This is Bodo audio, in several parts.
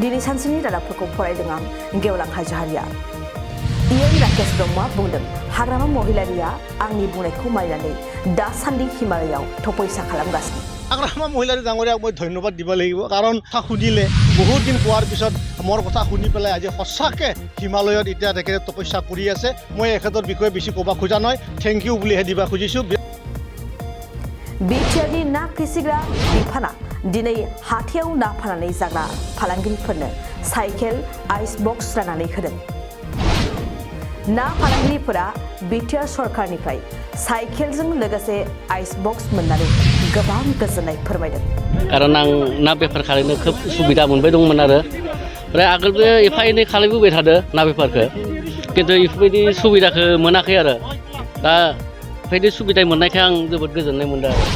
दिनै सानसेनि रादाबफोरखौ फरायदों आं गेवलां हाजोहारिया इएम राकेश ब्रह्मआ बुंदों हाग्रामा महिलारिया आंनि बुंनायखौ मानिनानै दासान्दि हिमालयाव तपस्या खालामगासिनो हाग्रामा महिलारी डाঙৰীয়াক মই ধন্যবাদ দিব লাগিব কাৰণ কথা শুনিলে বহুত দিন কোৱাৰ পিছত মোৰ কথা শুনি পেলাই আজি সঁচাকে হিমালয়ত এতিয়া তেখেতে তপস্যা কৰি আছে মই এখেতৰ বিষয়ে বেছি ক'ব খোজা নহয় থেংক ইউ বুলিহে দিবা খুজিছো बिटिआरनि ना फिसिग्रा बिफाना दिनै हाथायाव ना फाननानै जाग्रा फालांगिरिफोरनो साइकेल आइस बक्स राननानै होदों ना फालांगिरिफोरा बिटिआर सरकारनिफ्राय साइकेलजों लोगोसे आइस बक्स मोननानै गोबां गोजोननाय फोरमायदों कारण आं ना बेफार खालामनो खोब सुबिदा मोनबाय दंमोन आरो ओमफ्राय आगोलबो एफा एनै खालामबोबाय थादो ना बेफारखौ खिन्थु बेफोरबायदि सुबिदाखौ मोनाखै आरो दा बेबायदि सुबिदा मोननायखाय आं जोबोद गोजोननाय मोनदों आरो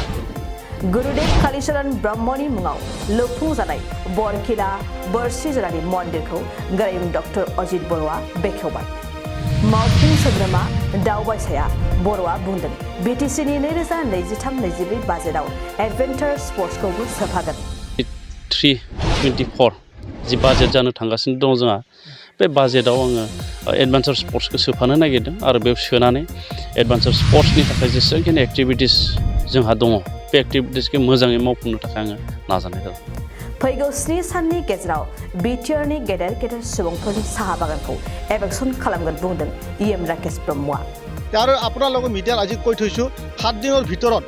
गुरुदेव कालीचरण ब्रह्मनि मुङाव लुफुंजानाय बरखिला बोरसि जरानि मन्दिरखौ गोरायुं डक्टर अजित बर'आ बेखेवबाय मावफुं सोद्रोमा दावबायसाया बर'आ बुंदों बिटिसिनि 2023-24 बाजेटआव एडभेन्चार स्पर्ट्सखौबो सोफागोन 3-24 जि बाजेट जानो थांगासिनो दङ जोंहा बे बाजेटआव आङो एडभेन्चार स्पर्ट्सखौ सोफानो नागिरदों आरो बेयाव सोनानै एडभेन्चार स्पर्ट्सनि थाखाय जेसेबांखिनि एक्टिभिटिस जोंहा दङ बे एक्टिभिटिसखौ मोजाङै मावफुंनो थाखाय आङो नाजानाय जादों फैगौ 7 साननि गेजेराव बिटिआरनि गेदेर गेदेर सुबुंफोरनि साहा बागानखौ एभेक्सन खालामगोन बुंदों इएम राकेश ब्रह्मआ আৰু আপোনালোকৰ মিডিয়াত আজি কৈ থৈছো 7 দিনৰ ভিতৰত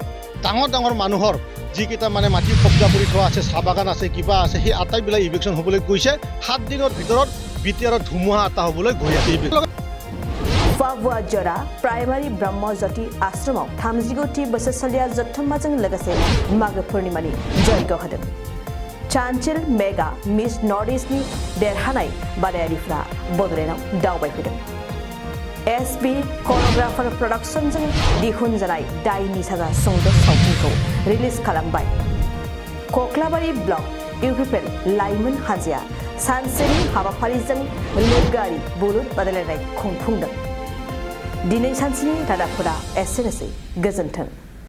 ডাঙৰ ডাঙৰ মানুহৰ যিকেইটা মানে মাটি কব্জা কৰি থোৱা আছে চাহ বাগান আছে কিবা আছে সেই আটাইবিলাক ইভিকশ্যন হ'বলৈ গৈছে 7 দিনৰ ভিতৰত বিটিআৰৰ ধুমুহা এটা হ'বলৈ গৈ আছে फाबुआ जरा प्राइमारी ब्रह्मज्योति आश्रमाव 39 बोसोरसालिया जथुम्माजों लोगोसे मागो पूर्णिमानि जयग होदों चान्चेल मेगा मिस नर्थ ईस्टनि देरहानाय बादायारिफ्रा बड'लेण्डआव दावबायफैदों एसबी करियोग्राफार प्रडाक्शनजों दिहुनजानाय दायनि साजा सुंद' सावथुनखौ रिलिज खालामबाय कक्लाबारि ब्लक इउपिपिएल लाइमोन हानजाया सानसेनि हाबाफारिजों लोगोआरि बुलुर बादायलायनाय खुंफुंदों दिनै सानसेनि रादाबफोरा एसेनोसै गोजोन्थों